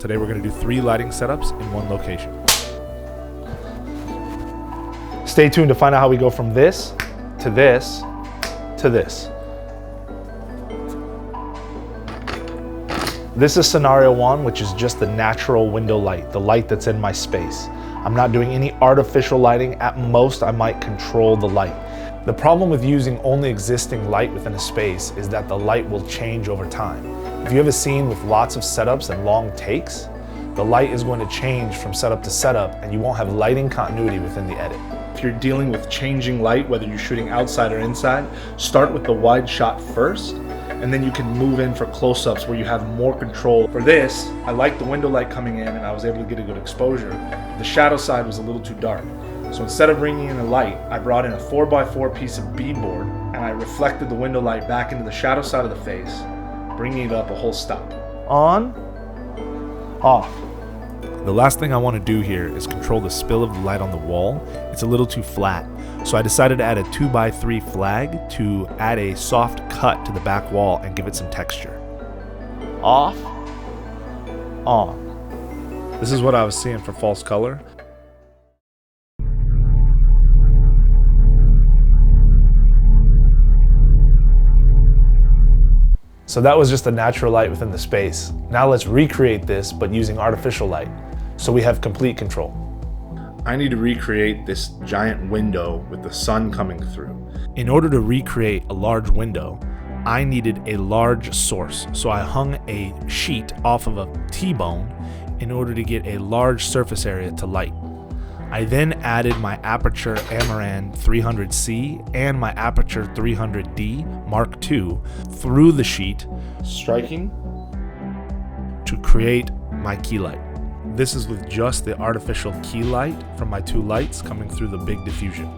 Today we're going to do 3 lighting setups in one location. Stay tuned to find out how we go from this to this to this. This is scenario 1, which is just the natural window light, the light that's in my space. I'm not doing any artificial lighting. At most, I might control the light. The problem with using only existing light within a space is that the light will change over time. If you have a scene with lots of setups and long takes, the light is going to change from setup to setup and you won't have lighting continuity within the edit. If you're dealing with changing light, whether you're shooting outside or inside, start with the wide shot first, and then you can move in for close-ups where you have more control. For this, I like the window light coming in and I was able to get a good exposure. The shadow side was a little too dark. So instead of bringing in a light, I brought in a 4x4 piece of beadboard and I reflected the window light back into the shadow side of the face, bringing it up a whole stop. On, off. The last thing I want to do here is control the spill of the light on the wall. It's a little too flat. So I decided to add a 2x3 flag to add a soft cut to the back wall and give it some texture. Off, on. This is what I was seeing for false color. So that was just a natural light within the space. Now let's recreate this, but using artificial light, so we have complete control. I need to recreate this giant window with the sun coming through. In order to recreate a large window, I needed a large source. So I hung a sheet off of a T-bone in order to get a large surface area to light. I then added my Aperture Amaran 300C and my Aperture 300D Mark II through the sheet, Striking to create my key light. This is with just the artificial key light from my 2 lights coming through the big diffusion.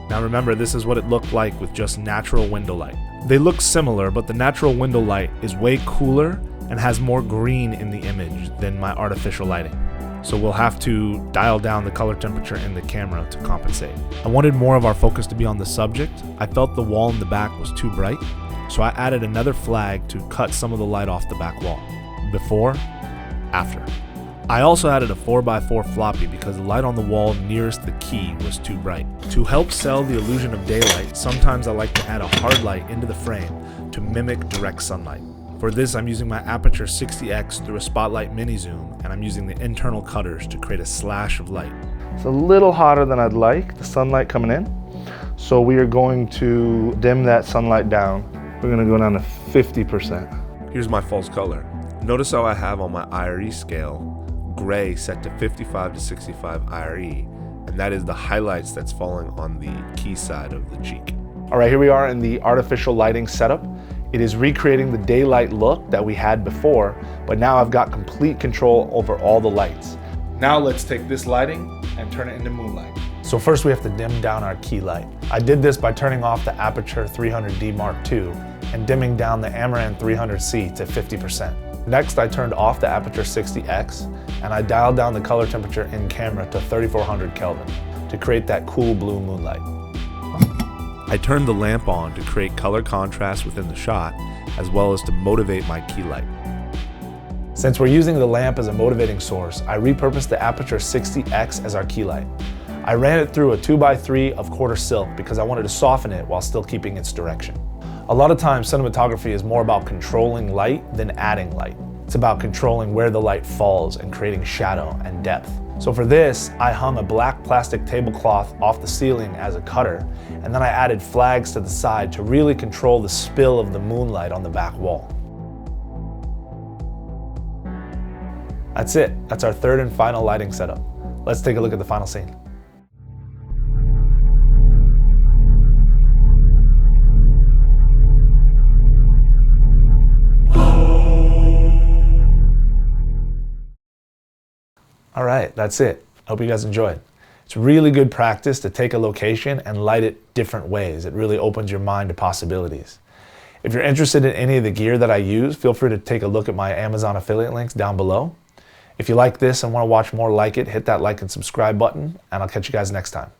Now remember, this is what it looked like with just natural window light. They look similar, but the natural window light is way cooler and has more green in the image than my artificial lighting. So we'll have to dial down the color temperature in the camera to compensate. I wanted more of our focus to be on the subject. I felt the wall in the back was too bright, so I added another flag to cut some of the light off the back wall. Before, after. I also added a 4x4 floppy because the light on the wall nearest the key was too bright. To help sell the illusion of daylight, sometimes I like to add a hard light into the frame to mimic direct sunlight. For this, I'm using my Aperture 60X through a Spotlight mini zoom, and I'm using the internal cutters to create a slash of light. It's a little hotter than I'd like, the sunlight coming in. So we are going to dim that sunlight down. We're gonna go down to 50%. Here's my false color. Notice how I have on my IRE scale gray set to 55 to 65 IRE, and that is the highlights that's falling on the key side of the cheek. All right, here we are in the artificial lighting setup. It is recreating the daylight look that we had before, but now I've got complete control over all the lights. Now let's take this lighting and turn it into moonlight. So first we have to dim down our key light. I did this by turning off the Aperture 300D Mark II and dimming down the Amaran 300C to 50%. Next, I turned off the Aperture 60X and I dialed down the color temperature in camera to 3400 Kelvin to create that cool blue moonlight. I turned the lamp on to create color contrast within the shot, as well as to motivate my key light. Since we're using the lamp as a motivating source, I repurposed the Aperture 60X as our key light. I ran it through a 2x3 of quarter silk because I wanted to soften it while still keeping its direction. A lot of times, cinematography is more about controlling light than adding light. It's about controlling where the light falls and creating shadow and depth. So for this, I hung a black plastic tablecloth off the ceiling as a cutter, and then I added flags to the side to really control the spill of the moonlight on the back wall. That's it. That's our third and final lighting setup. Let's take a look at the final scene. All right, that's it. Hope you guys enjoyed. It's really good practice to take a location and light it different ways. It really opens your mind to possibilities. If you're interested in any of the gear that I use, feel free to take a look at my Amazon affiliate links down below. If you like this and want to watch more like it, hit that like and subscribe button, and I'll catch you guys next time.